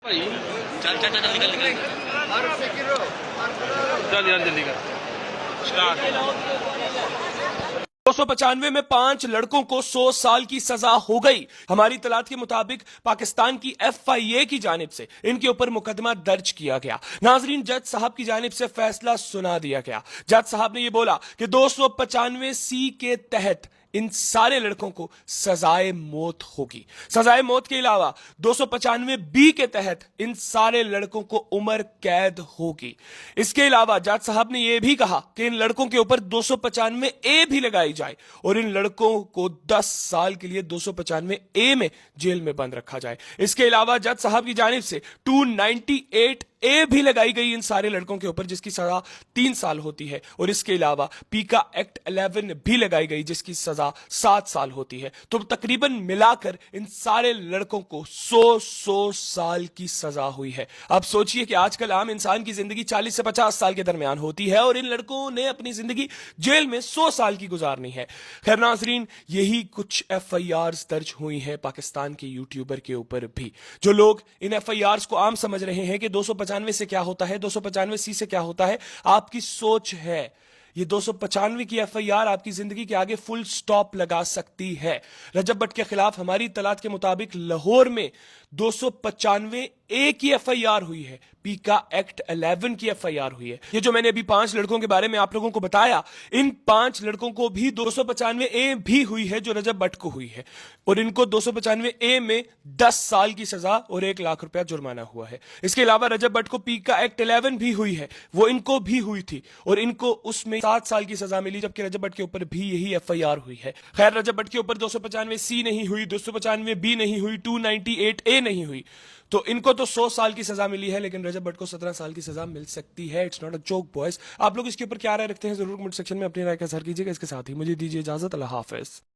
चल चल चल निकल निकल चल यार जल्दी कर स्टार्ट। 295 में 5 लड़कों को 100 साल की सजा हो गई। हमारी तलात के मुताबिक पाकिस्तान की FIA की जानिब से इनके ऊपर मुकदमा दर्ज किया गया। नाजरीन, जज साहब की जानिब से फैसला सुना दिया गया। जज साहब ने यह बोला कि 295C के तहत इन सारे लड़कों को सजाए मौत होगी। सजाए मौत के अलावा 295B के तहत इन सारे लड़कों को उम्र कैद होगी। इसके अलावा जज साहब ने यह भी कहा कि इन लड़कों के ऊपर 295A भी लगाई जाए और इन लड़कों को 10 साल के लिए 295A में जेल में बंद रखा जाए। इसके अलावा जज साहब की जानिब से 298A भी लगाई गई इन सारे लड़कों के ऊपर, जिसकी सजा 3 साल होती है। और इसके अलावा पीका एक्ट 11 भी लगाई गई, जिसकी सजा 7 साल होती है। तो तकरीबन मिलाकर इन सारे लड़कों को 100 साल की सजा हुई है। अब सोचिए कि आजकल आम इंसान की जिंदगी 40 से 50 साल के दरमियान होती है और इन लड़कों ने अपनी जिंदगी जेल में 100 साल की गुजारनी है। खैर नाजरीन, यही कुछ FIRs दर्ज हुई हैं पाकिस्तान के यूट्यूबर के ऊपर भी। जो लोग इन FIRs को आम समझ रहे हैं कि 295 से क्या होता है, 295C से क्या होता है, आपकी सोच है। ये 295 की FIR आपकी जिंदगी के आगे फुल स्टॉप लगा सकती है। रजब भट्ट के खिलाफ हमारी इत्तलात के मुताबिक लाहौर में 295A की FIR हुई है, पीका एक्ट 11 की FIR हुई है। ये जो मैंने अभी 5 लड़कों के बारे में आप लोगों को बताया, इन 5 लड़कों को भी 295A भी हुई है जो रजब भट्ट को हुई है। और इनको 295A में 10 साल की सजा और 1 लाख रुपया जुर्माना हुआ है। इसके अलावा रजब भट्ट को पीका एक्ट 11 भी हुई है, वो इनको भी हुई थी और इनको उसमें 7 साल की सजा मिली, जबकि रजब भट्ट के ऊपर भी यही FIR हुई है। खैर, रजब भट्ट के ऊपर 295C नहीं हुई, 295B नहीं हुई, 298A नहीं हुई, तो इनको तो 100 साल की सजा मिली है, लेकिन रजब भट्ट को 17 साल की सजा मिल सकती है। It's not a joke boys. आप लोग इसके ऊपर क्या राय रखते हैं जरूर कमेंट सेक्शन में अपनी राय का इज़हार कीजिएगा। इसके साथ ही मुझे दीजिए इजाजत। अल्लाह हाफिज।